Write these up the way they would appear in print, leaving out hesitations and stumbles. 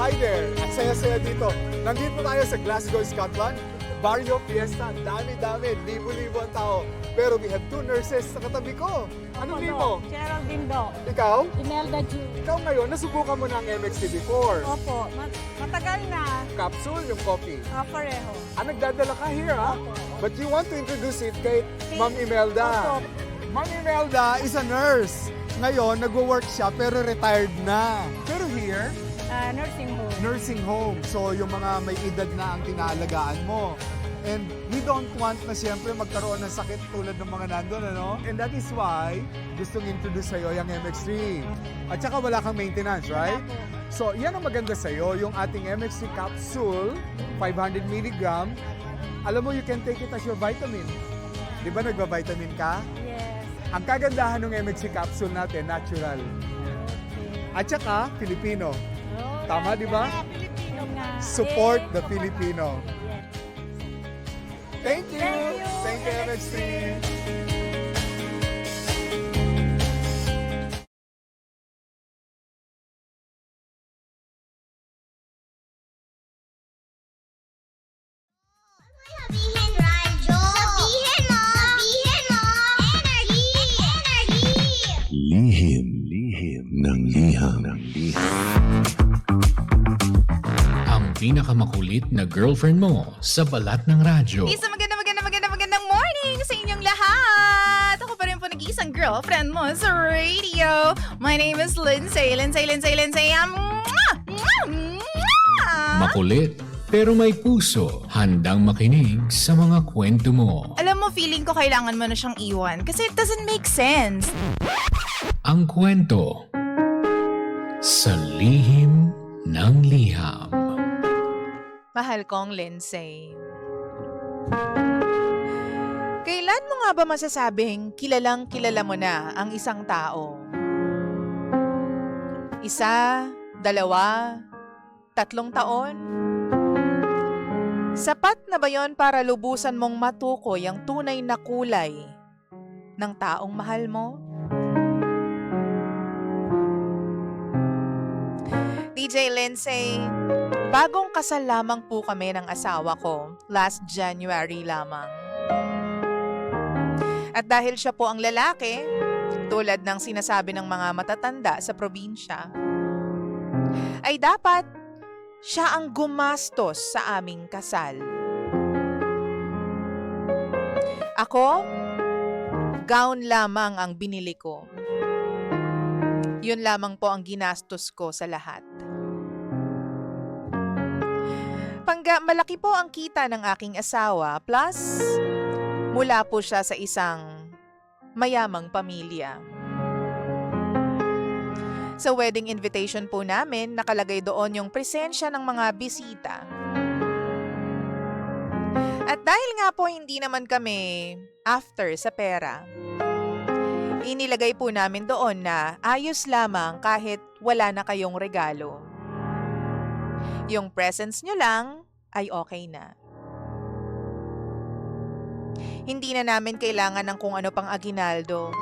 Hi there! At saya-saya dito. Nandito tayo sa Glasgow, Scotland. Barrio Fiesta. Dami-dami. Libo-libo ang tao. Pero we have two nurses sa katabi ko. Anong name mo? Geraldine Do. Ikaw? Imelda Ju. Ikaw ngayon, nasubukan mo na ang MXT before. Opo, matagal na. Capsule, yung coffee. Pareho. Nagdadala ka here, ha? Opo. But you want to introduce it kay Ma'am Imelda. Opo. Ma'am Imelda is a nurse. Ngayon, nagwo-work siya pero retired na. Pero here, Nursing home. nursing home. So, yung mga may edad na ang tinaalagaan mo. And we don't want na siyempre magkaroon ng sakit tulad ng mga nandun, ano? And that is why gustong introduce sa'yo yung MX3. At saka wala kang maintenance, right? Wala po. So, yan ang maganda sa'yo, yung ating MX3 capsule, 500 mg. Alam mo, you can take it as your vitamin. Di ba nagba-vitamin ka? Yes. Ang kagandahan ng MX3 capsule natin, natural. Okay. At saka, Filipino. Oh, Tama, di ba? Filipino nga. Support the Support. Filipino. Yes. Thank you! Thank you, Thank you, MX3! Sabihin, radyo! Sabihin mo! Sabihin mo! Energy! Energy! Lihim ng liham. Ang pinakamakulit na girlfriend mo sa balat ng radyo. Isang magandang morning sa inyong lahat! Ako pa rin po nag-iisang girlfriend mo sa radio. My name is Lindsay. Makulit pero may puso, handang makinig sa mga kwento mo. Alam mo, feeling ko kailangan mo na siyang iwan kasi it doesn't make sense. Ang kwento sa lihim ng liham. Mahal kong Lindsay. Kailan mo nga ba masasabing kilalang kilala mo na ang isang tao? Isa, dalawa, 3 taon? Sapat na ba yon para lubusan mong matukoy ang tunay na kulay ng taong mahal mo? DJ Lindsay, bagong kasal lamang po kami ng asawa ko, last January lamang. At dahil siya po ang lalaki, tulad ng sinasabi ng mga matatanda sa probinsya, ay dapat siya ang gumastos sa aming kasal. Ako, gown lamang ang binili ko. Yun lamang po ang ginastos ko sa lahat. Malaki po ang kita ng aking asawa, plus mula po siya sa isang mayamang pamilya. Sa wedding invitation po namin, nakalagay doon yung presensya ng mga bisita. At dahil nga po hindi naman kami after sa pera, inilagay po namin doon na ayos lamang kahit wala na kayong regalo. Yung presents nyo lang ay okay na. Hindi na namin kailangan ng kung ano pang aginaldo.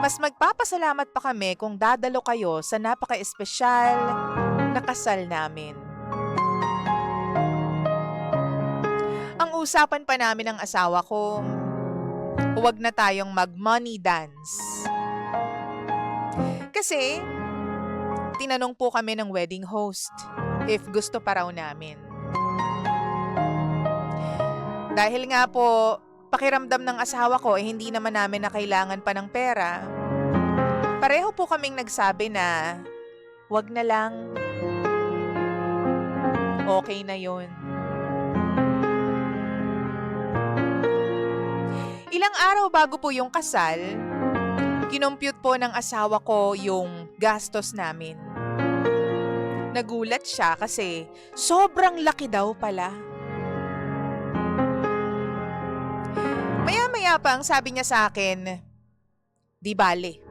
Mas magpapasalamat pa kami kung dadalo kayo sa napaka-espesyal na kasal namin. Ang usapan pa namin ng asawa ko, huwag na tayong mag-money dance. Kasi, tinanong po kami ng wedding host if gusto pa raw namin. Dahil nga po, pakiramdam ng asawa ko hindi naman namin na kailangan pa ng pera. Pareho po kaming nagsabi na, wag na lang. Okay na yun. Ilang araw bago po yung kasal, kinompute po ng asawa ko yung gastos namin. Nagulat siya kasi sobrang laki daw pala. Maya-maya pa ang sabi niya sa akin, di bale,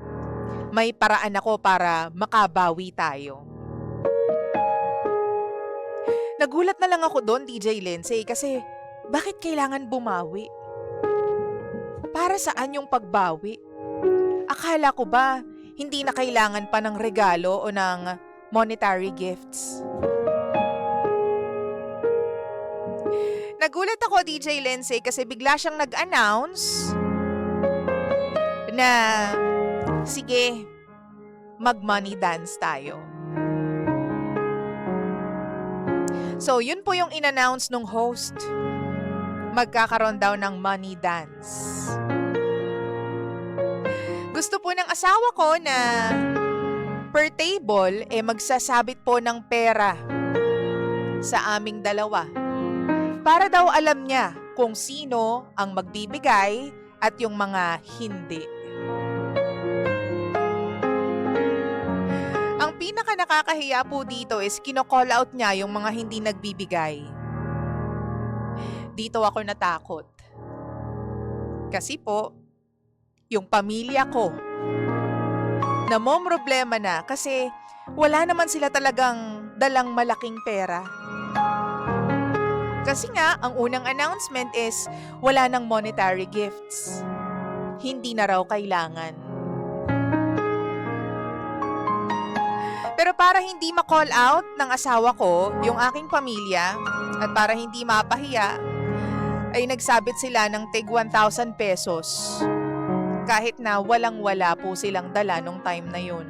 may paraan ako para makabawi tayo. Nagulat na lang ako doon, DJ Lindsay, kasi bakit kailangan bumawi? Para saan yung pagbawi? Akala ko ba hindi na kailangan pa ng regalo o ng monetary gifts. Nagulat ako, DJ Lindsay, kasi bigla siyang nag-announce na, sige, mag-money dance tayo. So, yun po yung in-announce nung host. Magkakaroon daw ng money dance. Gusto po ng asawa ko na per table, magsasabit po ng pera sa aming dalawa. Para daw alam niya kung sino ang magbibigay at yung mga hindi. Ang pinaka nakakahiya po dito is kino-call out niya yung mga hindi nagbibigay. Dito ako natakot. Kasi po, yung pamilya ko, namomroblema na kasi wala naman sila talagang dalang malaking pera. Kasi nga, ang unang announcement is wala nang monetary gifts. Hindi na raw kailangan. Pero para hindi ma-call out ng asawa ko, yung aking pamilya, at para hindi mapahiya, ay nagsabit sila ng tig 1,000 pesos. Kahit na walang-wala po silang dala nung time na yun.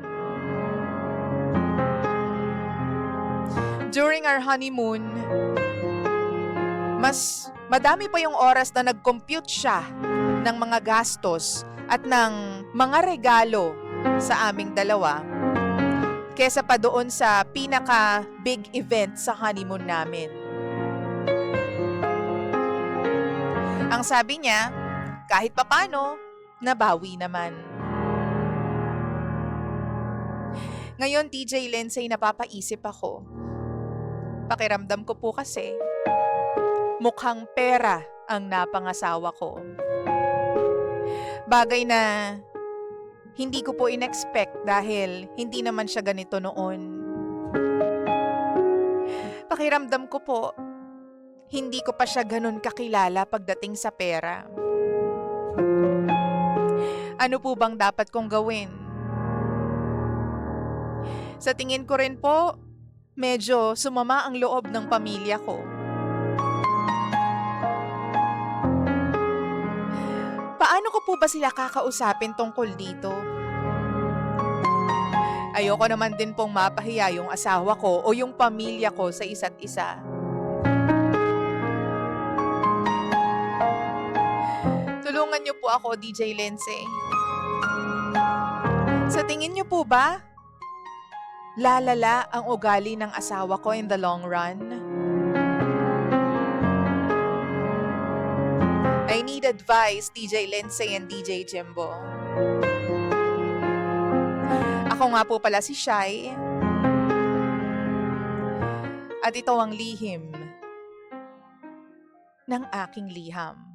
During our honeymoon, mas madami pa yung oras na nag-compute siya ng mga gastos at ng mga regalo sa aming dalawa kesa pa doon sa pinaka-big event sa honeymoon namin. Ang sabi niya, kahit papano, nabawi naman. Ngayon, DJ Lindsay, napapaisip ako. Pakiramdam ko po kasi, mukhang pera ang napangasawa ko. Bagay na hindi ko po in-expect dahil hindi naman siya ganito noon. Pakiramdam ko po, hindi ko pa siya ganun kakilala pagdating sa pera. Ano po bang dapat kong gawin? Sa tingin ko rin po, medyo sumama ang loob ng pamilya ko. Paano ko po ba sila kakausapin tungkol dito? Ayoko naman din pong mapahiya yung asawa ko o yung pamilya ko sa isa't isa. Tulungan niyo po ako, DJ Lindsay. Sa tingin niyo po ba, lalala ang ugali ng asawa ko in the long run? I need advice, DJ Lindsay and DJ Jimbo. Ako nga po pala si Shai. At ito ang lihim ng aking liham.